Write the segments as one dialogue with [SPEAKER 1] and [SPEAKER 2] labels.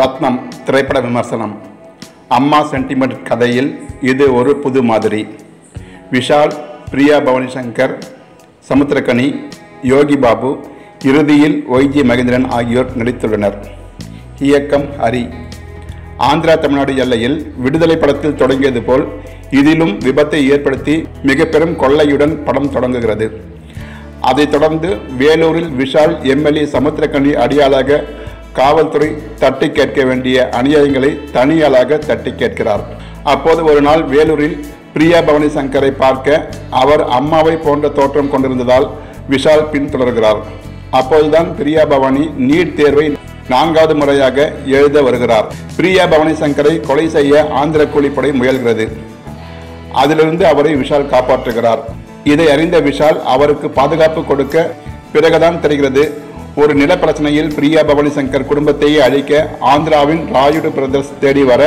[SPEAKER 1] ரத்னம் திரைப்பட விமர்சனம். அம்மா சென்டிமெண்ட் கதையில் இது ஒரு புது மாதிரி. விஷால், பிரியா பவானி சங்கர், சமுத்திரக்கனி, யோகி பாபு, இறுதியில் ஒய்ஜி மகேந்திரன் ஆகியோர் நடித்துள்ளனர். இயக்கம் ஹரி. ஆந்திரா தமிழ்நாடு எல்லையில் விடுதலை படத்தில் தொடங்கியது போல் இதிலும் விபத்தை ஏற்படுத்தி மிக பெரும் கொள்ளையுடன் படம் தொடங்குகிறது. அதைத் தொடர்ந்து வேலூரில் விஷால் எம்எல்ஏ சமுத்திரக்கனி அடியாளாக காவல்துறை தட்டி கேட்க வேண்டிய அநியாயங்களை தனியாளாக தட்டி கேட்கிறார். அப்போது ஒரு நாள் வேலூரில் பிரியா பவானி சங்கரை பார்க்க அவர் அம்மாவை போன்ற தோற்றம் கொண்டிருந்ததால் விஷால் பின்தொடர்கிறார். அப்போதுதான் பிரியா பவானி நீட் தேர்வை 4வது முறையாக எழுத வருகிறார். பிரியா பவானி சங்கரை கொலை செய்ய ஆந்திர கூலிப்படை முயல்கிறது. அதிலிருந்து அவரை விஷால் காப்பாற்றுகிறார். இதை அறிந்த விஷால் அவருக்கு பாதுகாப்பு கொடுக்க பிறகுதான் தெரிகிறது, ஒரு நில பிரச்சனையில் பிரியா பவானி சங்கர் குடும்பத்தையே அழிக்க ஆந்திராவின் ராயுடு பிரதர்ஸ் தேடி வர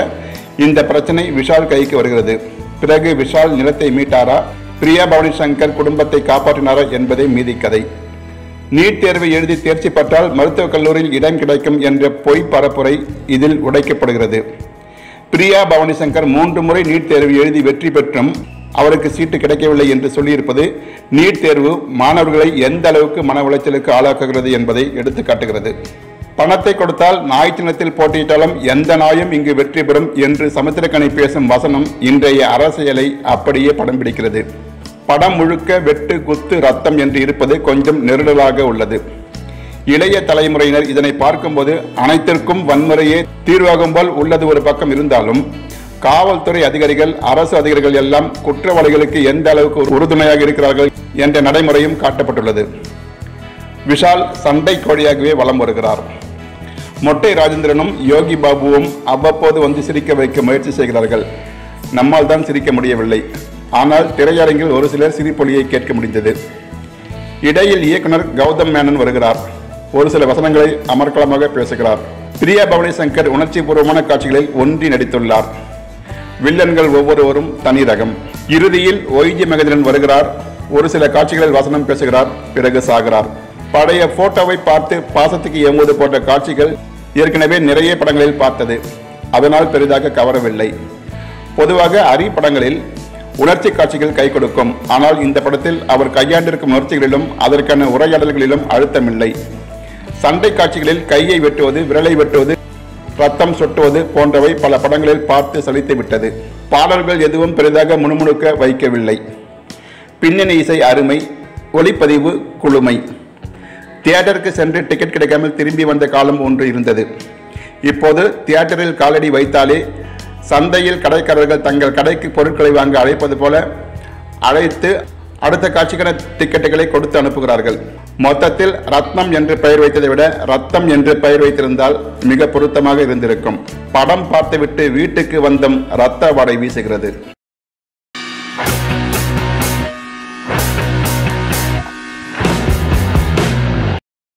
[SPEAKER 1] இந்த பிரச்சனை விஷால் கைக்கு வருகிறது. பிறகு விஷால் நிலத்தை மீட்டாரா, பிரியா பவானி சங்கர் குடும்பத்தை காப்பாற்றினாரா என்பதே மீதி கதை. நீட் தேர்வை எழுதி தேர்ச்சி பெற்றால் மருத்துவக் கல்லூரியில் இடம் கிடைக்கும் என்ற பொய் பரப்புரை இதில் உடைக்கப்படுகிறது. பிரியா பவானி சங்கர் 3 முறை நீட் தேர்வு எழுதி வெற்றி பெற்றும் அவருக்கு சீட்டு கிடைக்கவில்லை என்று சொல்லியிருப்பது நீட் தேர்வு மாணவர்களை எந்த அளவுக்கு மன உளைச்சலுக்கு ஆளாக்குகிறது என்பதை எடுத்து காட்டுகிறது. பணத்தை கொடுத்தால் நாய் சின்னத்தில் போட்டியிட்டாலும் எந்த நாயும் இங்கு வெற்றி பெறும் என்று சமுத்திரக்கனி பேசும் வசனம் இன்றைய அரசியலை அப்படியே படம் பிடிக்கிறது. படம் முழுக்க வெட்டு, குத்து, ரத்தம் என்று இருப்பது கொஞ்சம் நெருடலாக உள்ளது. இளைய தலைமுறையினர் இதனை பார்க்கும்போது அனைத்திற்கும் வன்முறையே தீர்வாகும் போல் உள்ளது ஒரு பக்கம் இருந்தாலும், காவல்துறை அதிகாரிகள், அரசு அதிகாரிகள் எல்லாம் குற்றவாளிகளுக்கு எந்த அளவுக்கு உறுதுணையாக இருக்கிறார்கள் என்ற நடைமுறையும் காட்டப்பட்டுள்ளது. விஷால் சண்டை கோழியாகவே வலம் வருகிறார். மொட்டை ராஜேந்திரனும் யோகி பாபுவும் அவ்வப்போது வந்து சிரிக்க வைக்க முயற்சி செய்கிறார்கள். நம்மால் தான் சிரிக்க முடியவில்லை. ஆனால் திரையரங்கில் ஒரு சிலர் சிரிப்பொலியை கேட்க முடிந்தது. இடையில் இயக்குனர் கௌதம் மேனன் வருகிறார். ஒரு சில வசனங்களை அமர்க்கலமாக பேசுகிறார். பிரியா பவானி சங்கர் உணர்ச்சி பூர்வமான காட்சிகளில் ஒன்றி நடித்துள்ளார். வில்லன்கள் ஒவ்வொருவரும் தனி ரகம். இறுதியில் ஒய்ஜி மகேந்திரன் வருகிறார். ஒரு சில காட்சிகளில் வசனம் பேசுகிறார், பிறகு சாகிறார். பழைய போட்டோவை பார்த்து பாசத்துக்கு ஏங்குவது போன்ற காட்சிகள் ஏற்கனவே நிறைய படங்களில் பார்த்தது. அதனால் பெரிதாக கவரவில்லை. பொதுவாக ஹரி படங்களில் உணர்ச்சி காட்சிகள் கை கொடுக்கும். ஆனால் இந்த படத்தில் அவர் கையாண்டிருக்கும் உணர்ச்சிகளிலும் அதற்கான உரையாடல்களிலும் அழுத்தமில்லை. சண்டை காட்சிகளில் கையை வெட்டுவது, விரலை வெட்டுவது, ரத்தம் சொட்டுவது போன்றவை பல படங்களில் பார்த்து சலித்து விட்டது. பாடல்கள் எதுவும் பெரிதாக முணுமுணுக்க வைக்கவில்லை. பின்னணி இசை அருமை, ஒளிப்பதிவு குளுமை. தியேட்டருக்கு சென்று டிக்கெட் கிடைக்காமல் திரும்பி வந்த காலம் ஒன்று இருந்தது. இப்போது தியேட்டரில் காலடி வைத்தாலே சந்தையில் கடைக்காரர்கள் தங்கள் கடைக்கு பொருட்களை வாங்க அழைப்பது போல அழைத்து அடுத்த காட்சிக்கான டிக்கெட்டுகளை கொடுத்து அனுப்புகிறார்கள். மொத்தத்தில் ரத்னம் என்று பெயர் வைத்ததை விட ரத்தம் என்று பெயர் வைத்திருந்தால் மிக பொருத்தமாக இருந்திருக்கும். படம் பார்த்துவிட்டு வீட்டுக்கு வந்தம் ரத்த வாடை வீசுகிறது.